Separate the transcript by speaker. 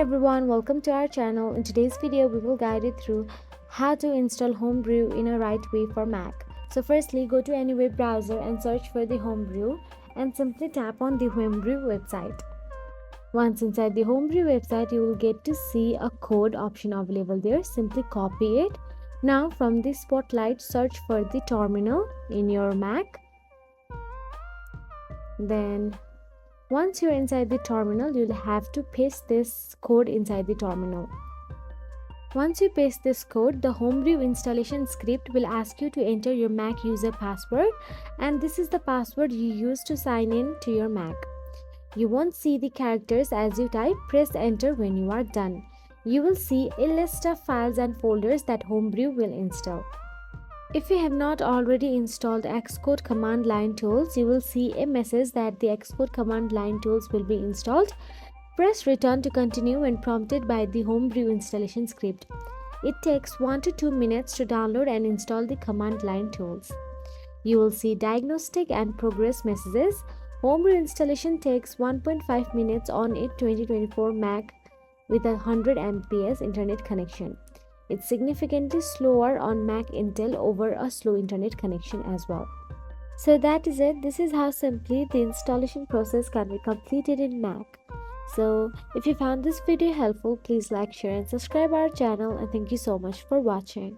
Speaker 1: everyone, welcome to our channel. In today's video, we will guide you through how to install Homebrew in a right way for Mac. So firstly, go to any web browser and search for the Homebrew and simply tap on the Homebrew website. Once inside the Homebrew website, you will get to see a code option available there. Simply copy it. Now from the spotlight, search for the terminal in your Mac. Then once you're inside the terminal, you'll have to paste this code inside the terminal. Once you paste this code, the Homebrew installation script will ask you to enter your Mac user password, and this is the password you use to sign in to your Mac. You won't see the characters as you type. Press enter when you are done. You will see a list of files and folders that Homebrew will install. If you have not already installed Xcode command line tools, you will see a message that the Xcode command line tools will be installed. Press return to continue when prompted by the Homebrew installation script. It takes 1 to 2 minutes to download and install the command line tools. You will see diagnostic and progress messages. Homebrew installation takes 1.5 minutes on a 2024 Mac with a 100 Mbps internet connection. It's significantly slower on Mac Intel over a slow internet connection as well. So that is it. This is how simply the installation process can be completed in Mac. So if you found this video helpful, please like, share and subscribe our channel, and thank you so much for watching.